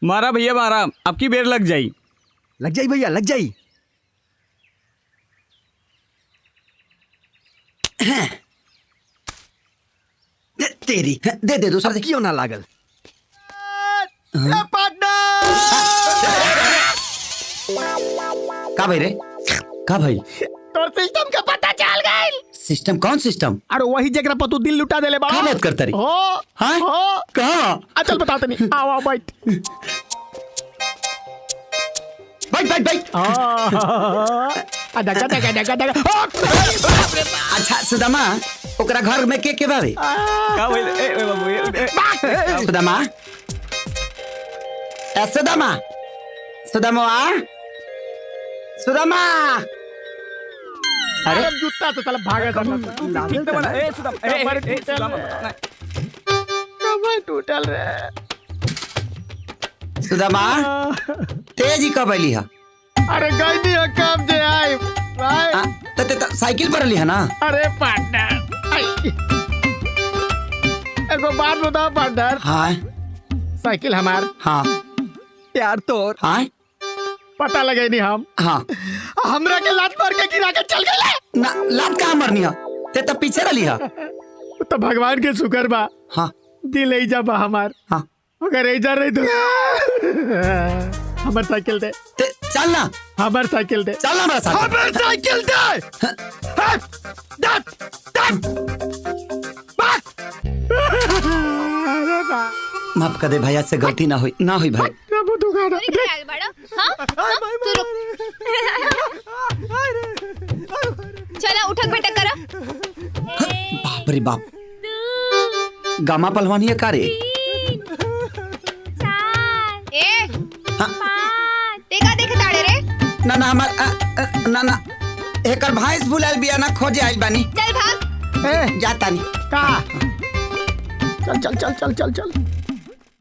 मारा भैया मारा, आपकी बेर लग जाई। लग जाई भैया, लग जाई। तेरी दे दे दूसरा दे। क्यों ना लागल? का भाई रे? का भाई? तोर सिस्टम का पता चल गई। सिस्टम? कौन सिस्टम? अरे वही जगह पर तू दिल लुटा देले बा। क्या बात करता रे? हो हाँ? हो कहाँ? चल बताते नहीं। आओ आओ बैठ। बैठ बैठ बैठ। डगा डगा डगा डगा। अच्छा सुदामा, ओकरा घर में के बावे? का भइल? ए बाबू सुदामा, सुदामा, सुदामा, सुदामा। अरे जूता तो चल भागा था। ठीक तो बना। ए सुदाम, ए सुदाम कमर टूटल रे। सुदामा, तेजी कब अली है? अरे गई दी कब जे आई भाई। तो साइकिल पर अली है ना? अरे पार्टनर, एगो बात बताओ पार्टनर। हाँ साइकिल हमार। हाँ यार तोर। हाँ पता लगे नहीं हम। हाँ। हमरा के लात मार के गिरा के चल गए ना, लात कहाँ मरनी है? ते तब पीछे रही है। तो भगवान के शुक्र बा। हाँ दिल ही जा बा हमार। हाँ। अगर ऐजा रही तो हमार साइकिल दे। ते चल ना, हमार साइकिल दे। चल ना मेरा साथ। हमार साइकिल दे। माफ कर दे भैया, से गलती ना हुई भाई। चला उठक बैठक करा। बाप रे बाप, गामा पहलवानी है का रे? ए हाँ? देखा देख ताड़े रे। ना ना हमार ना ना एकर भैंस बुलाल बिया ना, खोजे आइल बानी। चल भाग। जाता नहीं का चल चल चल चल चल चल।